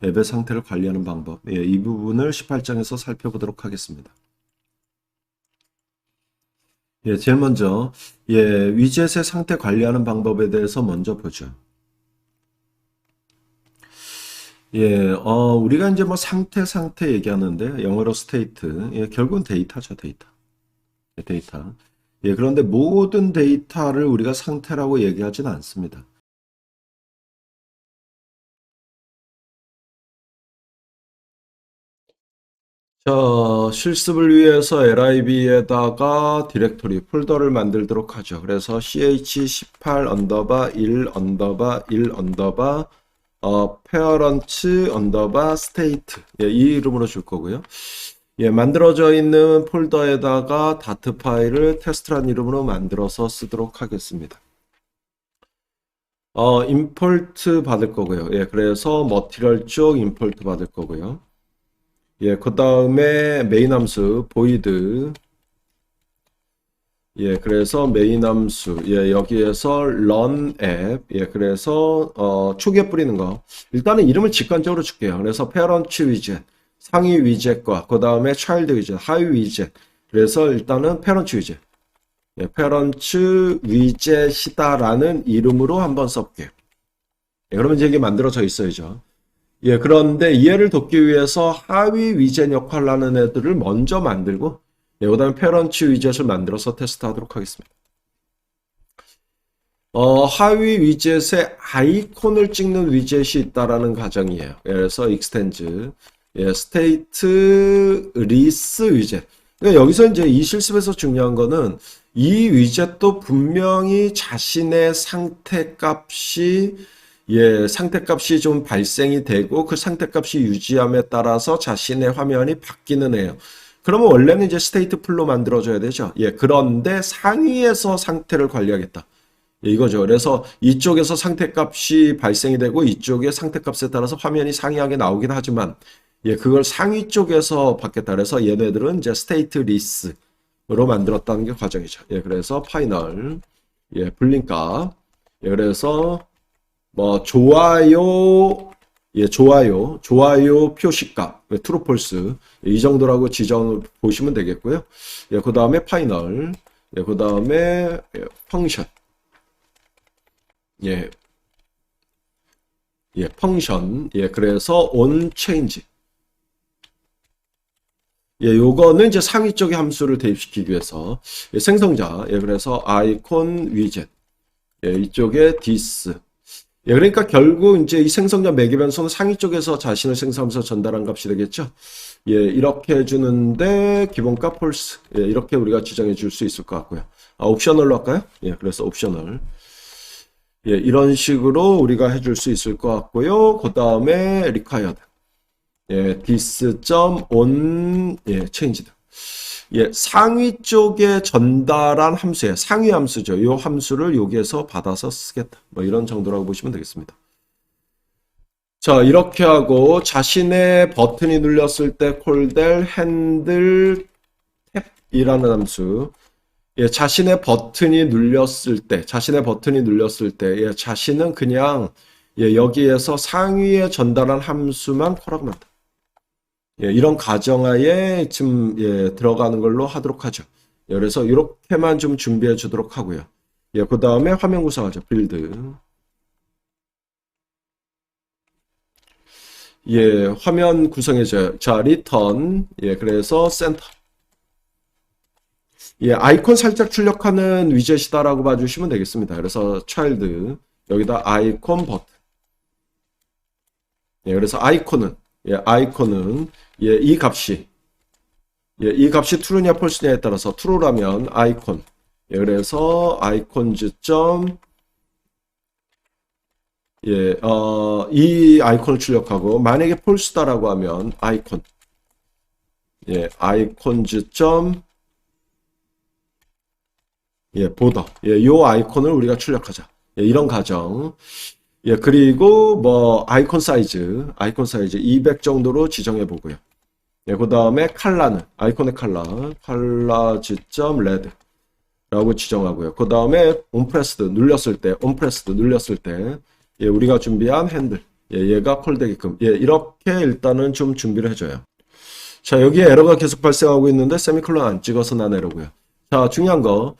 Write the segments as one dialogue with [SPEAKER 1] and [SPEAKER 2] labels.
[SPEAKER 1] 앱의 상태를 관리하는 방법. 이 부분을 18장에서 살펴보도록 하겠습니다. 제일 먼저 위젯의 상태 관리하는 방법에 대해서 먼저 보죠. 우리가 이제 뭐 상태 얘기하는데 영어로 스테이트. 결국은 데이터죠, 데이터. 데이터. 그런데 모든 데이터를 우리가 상태라고 얘기하지는 않습니다. 자, 실습을 위해서 lib에다가 디렉토리, 폴더를 만들도록 하죠. 그래서 ch18 언더바 1 언더바 1 언더바 parent 언더바 state 이 이름으로 줄 거고요. 만들어져 있는 폴더에다가 다트 파일을 테스트란 이름으로 만들어서 쓰도록 하겠습니다. import 받을 거고요. 그래서 머티리얼 쪽 import 받을 거고요. 그 다음에 메인 함수 void 그래서 메인 함수 여기에서 run app 그래서 초기에 뿌리는 거 일단은 이름을 직관적으로 줄게요. 그래서 parent widget 상위 위젯과 그 다음에 child widget 하위 위젯 그래서 일단은 parent widget parent widget이다라는 이름으로 한번 써볼게요. 그러면 이제 이게 만들어져 있어야죠. 그런데 이해를 돕기 위해서 하위 위젯 역할을 하는 애들을 먼저 만들고 그 다음에 페런치 위젯을 만들어서 테스트하도록 하겠습니다. 하위 위젯에 아이콘을 찍는 위젯이 있다라는 가정이에요. 그래서 extends state list 위젯. 그러니까 여기서 이제 이 실습에서 중요한 거는 이 위젯도 분명히 자신의 상태값이 상태값이 좀 발생이 되고 그 상태값이 유지함에 따라서 자신의 화면이 바뀌는 애예요. 그러면 원래는 이제 스테이트 풀로 만들어줘야 되죠. 그런데 상위에서 상태를 관리하겠다. 이거죠. 그래서 이쪽에서 상태값이 발생이 되고 이쪽의 상태값에 따라서 화면이 상이하게 나오긴 하지만 그걸 상위 쪽에서 받겠다. 그래서 얘네들은 이제 스테이트 리스로 만들었다는 게 과정이죠. 그래서 파이널 불림값 그래서 뭐 좋아요 좋아요 표시값 true false 이 정도라고 지정 보시면 되겠고요. 그 다음에 파이널 그 다음에 펑션 펑션 그래서 on change 요거는 이제 상위 쪽의 함수를 대입시키기 위해서 생성자 그래서 아이콘 위젯 이쪽에 this 그러니까 결국 이제 이 생성자 매개 변수는 상위 쪽에서 자신을 생성하면서 전달한 값이 되겠죠. 이렇게 해주는데 기본값 false. 이렇게 우리가 지정해 줄 수 있을 것 같고요. 옵셔널로 할까요? 그래서 옵셔널. 이런 식으로 우리가 해줄 수 있을 것 같고요. 그 다음에 required. this.on changed. 상위 쪽에 전달한 함수예요. 상위 함수죠. 이 함수를 여기에서 받아서 쓰겠다. 뭐 이런 정도라고 보시면 되겠습니다. 자, 이렇게 하고 자신의 버튼이 눌렸을 때 콜될 핸들 탭이라는 함수. 자신의 버튼이 눌렸을 때, 자신은 그냥 여기에서 상위에 전달한 함수만 콜하고 난다. 이런 가정하에 지금 들어가는 걸로 하도록 하죠. 그래서 이렇게만 좀 준비해 주도록 하고요. 그 다음에 화면 구성하죠. 빌드. 화면 구성해줘요. 자, 리턴. 그래서 센터. 아이콘 살짝 출력하는 위젯이다라고 봐주시면 되겠습니다. 그래서 child. 여기다 아이콘 버튼. 그래서 아이콘은 이 값이 true냐 false냐에 따라서 true라면 아이콘 그래서 아이콘즈 이 아이콘을 출력하고 만약에 false다라고 하면 아이콘 아이콘즈 보더 요 아이콘을 우리가 출력하자. 이런 가정. 그리고 뭐 아이콘 사이즈 200 정도로 지정해 보고요. 그 다음에 컬러는 아이콘의 컬러 지점 레드 라고 지정하고요. 그 다음에 onPressed 눌렸을 때 우리가 준비한 핸들 얘가 콜되게끔. 이렇게 일단은 좀 준비를 해줘요. 자, 여기에 에러가 계속 발생하고 있는데 세미콜론 안 찍어서 난 에러고요. 자, 중요한 거.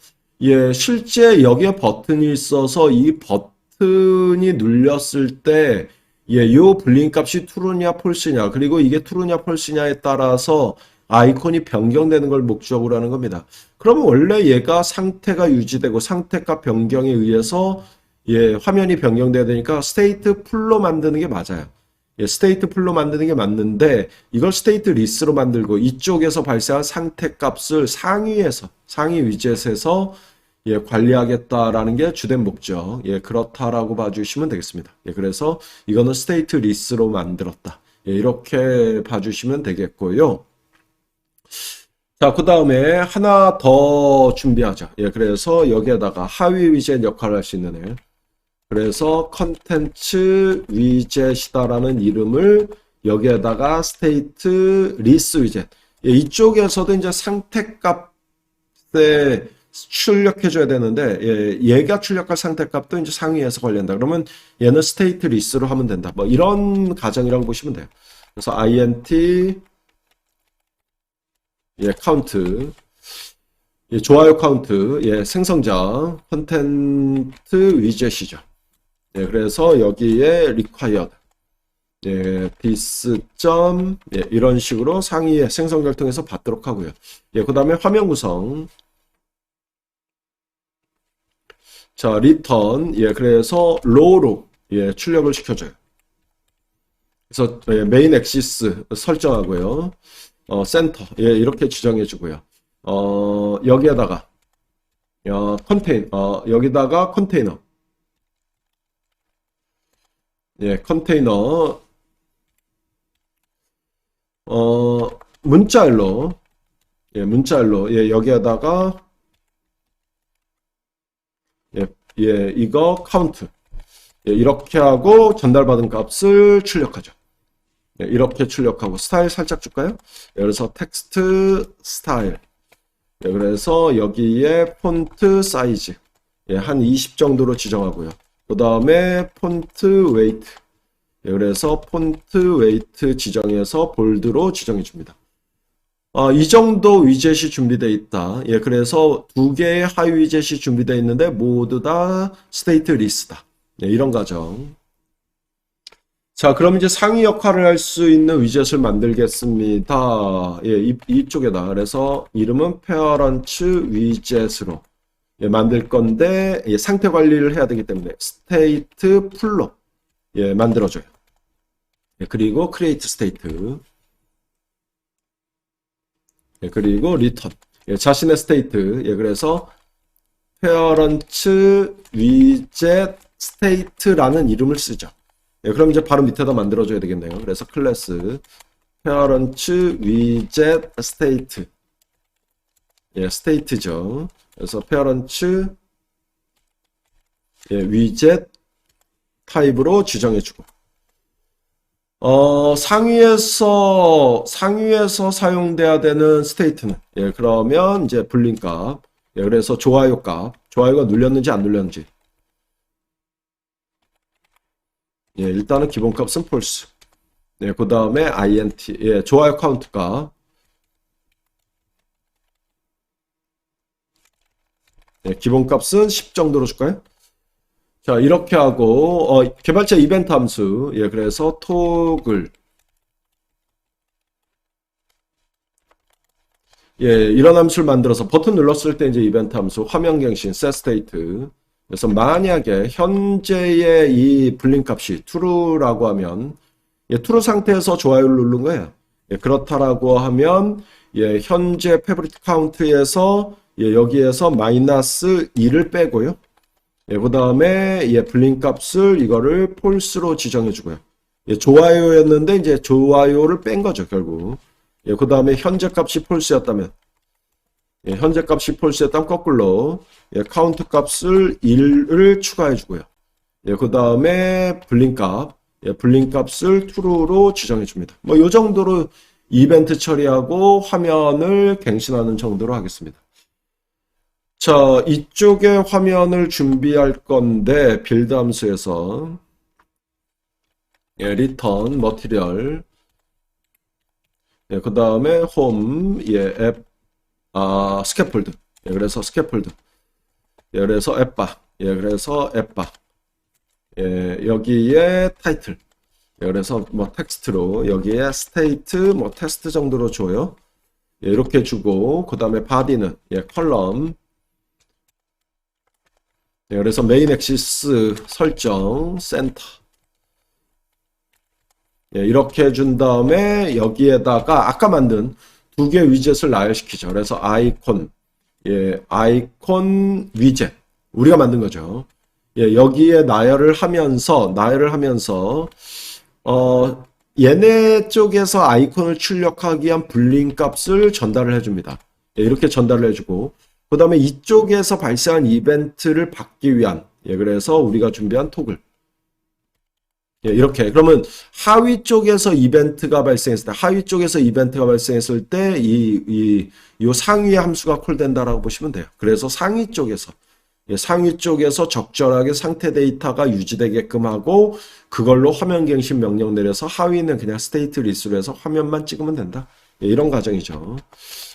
[SPEAKER 1] 실제 여기에 버튼이 있어서 이 버튼이 눌렸을 때 요 불린 값이 true냐 false냐, 그리고 이게 true냐 false냐에 따라서 아이콘이 변경되는 걸 목적으로 하는 겁니다. 그러면 원래 얘가 상태가 유지되고 상태값 변경에 의해서 화면이 변경돼야 되니까 스테이트 풀로 만드는 게 맞아요. 스테이트 풀로 만드는 게 맞는데 이걸 스테이트 리스로 만들고 이쪽에서 발생한 상태 값을 상위 위젯에서 관리하겠다라는 게 주된 목적. 그렇다라고 봐주시면 되겠습니다. 그래서 이거는 스테이트 리스로 만들었다. 이렇게 봐주시면 되겠고요. 자, 그 다음에 하나 더 준비하자. 그래서 여기에다가 하위 위젯 역할을 할 수 있는 애. 그래서 컨텐츠 위젯이다라는 이름을 여기에다가 스테이트 리스 위젯. 이쪽에서도 이제 상태 값에 출력해줘야 되는데, 얘가 출력할 상태 값도 이제 상위에서 관리한다. 그러면 얘는 스테이트 리스로 하면 된다. 뭐 이런 가정이라고 보시면 돼요. 그래서 int 카운트, 좋아요 카운트, 생성자, 컨텐트 위젯이죠. 그래서 여기에 required, this 점, 이런 식으로 상위에 생성자를 통해서 받도록 하고요. 그 다음에 화면 구성. 자, return, 그래서 row로, 출력을 시켜줘요. 그래서 메인 엑시스 설정하고요. 센터, 이렇게 지정해 주고요. 여기에다가 여기다가 컨테이너, 컨테이너, 문자열로, 여기에다가 이거 카운트, 이렇게 하고 전달받은 값을 출력하죠. 이렇게 출력하고 스타일 살짝 줄까요? 그래서 텍스트 스타일, 그래서 여기에 폰트 사이즈 한 20 정도로 지정하고요. 그 다음에 폰트 웨이트, 그래서 폰트 웨이트 지정해서 볼드로 지정해 줍니다. 이 정도 위젯이 준비되어 있다. 그래서 두 개의 하위 위젯이 준비되어 있는데 모두 다 스테이트 리스다. 이런 과정. 자, 그럼 이제 상위 역할을 할 수 있는 위젯을 만들겠습니다. 이쪽에다. 그래서 이름은 parent 위젯으로 만들 건데, 상태 관리를 해야 되기 때문에 state 풀로 만들어줘요. 그리고 create state. 그리고 return. 자신의 state. 그래서 parent 위젯 state라는 이름을 쓰죠. 그럼 이제 바로 밑에다 만들어줘야 되겠네요. 그래서 클래스 parent 위젯 state, state죠. 그래서 parent 위젯 타입으로 지정해주고, 상위에서 사용돼야 되는 스테이트는 그러면 이제 불린 값, 그래서 좋아요 값, 좋아요가 눌렸는지 안 눌렸는지. 일단은 기본값은 false. 그 다음에 int, 좋아요 카운트가, 기본값은 10 정도로 줄까요? 자, 이렇게 하고, 개발자 이벤트 함수, 그래서 toggle, 이런 함수를 만들어서 버튼 눌렀을 때 이제 이벤트 함수, 화면 갱신, set state. 그래서 만약에 현재의 이 불린 값이 true라고 하면, true 상태에서 좋아요를 누른 거예요. 그렇다라고 하면, 현재 페브리트 카운트에서, 여기에서 마이너스 2를 빼고요. 그 다음에, 불린 값을 이거를 false로 지정해 주고요. 좋아요였는데, 이제 좋아요를 뺀 거죠, 결국. 그 다음에 현재 값이 false였다면, 현재 값이 false였다면 거꾸로, 카운트 값을 1을 추가해 주고요. 그 다음에 불린 값을 true로 지정해 줍니다. 뭐, 요 정도로 이벤트 처리하고 화면을 갱신하는 정도로 하겠습니다. 자, 이쪽에 화면을 준비할 건데, 빌드 함수에서, 예, return material. 예, 그 다음에 home, 예, 앱, 스캐폴드. 예, 그래서 스캐폴드. 예, 그래서 앱바. 예, 그래서 앱바. 예, 여기에 타이틀. 예, 그래서 뭐 텍스트로 여기에 스테이트 뭐 테스트 정도로 줘요. 예, 이렇게 주고 그 다음에 바디는 예, 컬럼. 예, 그래서 메인 엑시스 설정 센터. 예, 이렇게 준 다음에 여기에다가 아까 만든 두 개 위젯을 나열시키죠. 그래서 아이콘, 예, 아이콘 위젯 우리가 만든 거죠. 예, 여기에 나열을 하면서 얘네 쪽에서 아이콘을 출력하기 위한 불린 값을 전달을 해줍니다. 예, 이렇게 전달을 해주고 그 다음에 이쪽에서 발생한 이벤트를 받기 위한 예, 그래서 우리가 준비한 토글 예, 이렇게 그러면 하위 쪽에서 이벤트가 발생했을 때 이 상위의 함수가 콜된다라고 보시면 돼요. 그래서 상위 쪽에서 적절하게 상태 데이터가 유지되게끔 하고 그걸로 화면 갱신 명령 내려서 하위는 그냥 스테이트 리스로 해서 화면만 찍으면 된다. 예, 이런 과정이죠.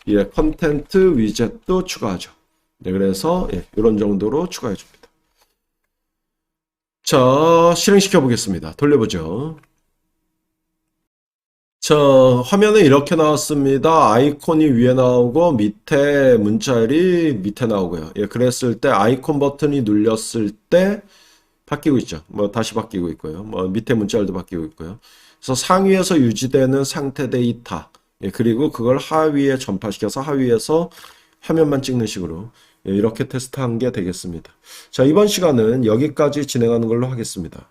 [SPEAKER 1] 예, 컨텐트 위젯도 추가하죠. 네, 그래서 예, 이런 정도로 추가해 줍니다. 자, 실행시켜 보겠습니다. 돌려보죠. 자, 화면에 이렇게 나왔습니다. 아이콘이 위에 나오고 밑에 문자열이 밑에 나오고요. 예, 그랬을 때 아이콘 버튼이 눌렸을 때 바뀌고 있죠. 뭐 다시 바뀌고 있고요. 뭐 밑에 문자열도 바뀌고 있고요. 그래서 상위에서 유지되는 상태 데이터, 예, 그리고 그걸 하위에 전파시켜서 하위에서 화면만 찍는 식으로 예, 이렇게 테스트한 게 되겠습니다. 자, 이번 시간은 여기까지 진행하는 걸로 하겠습니다.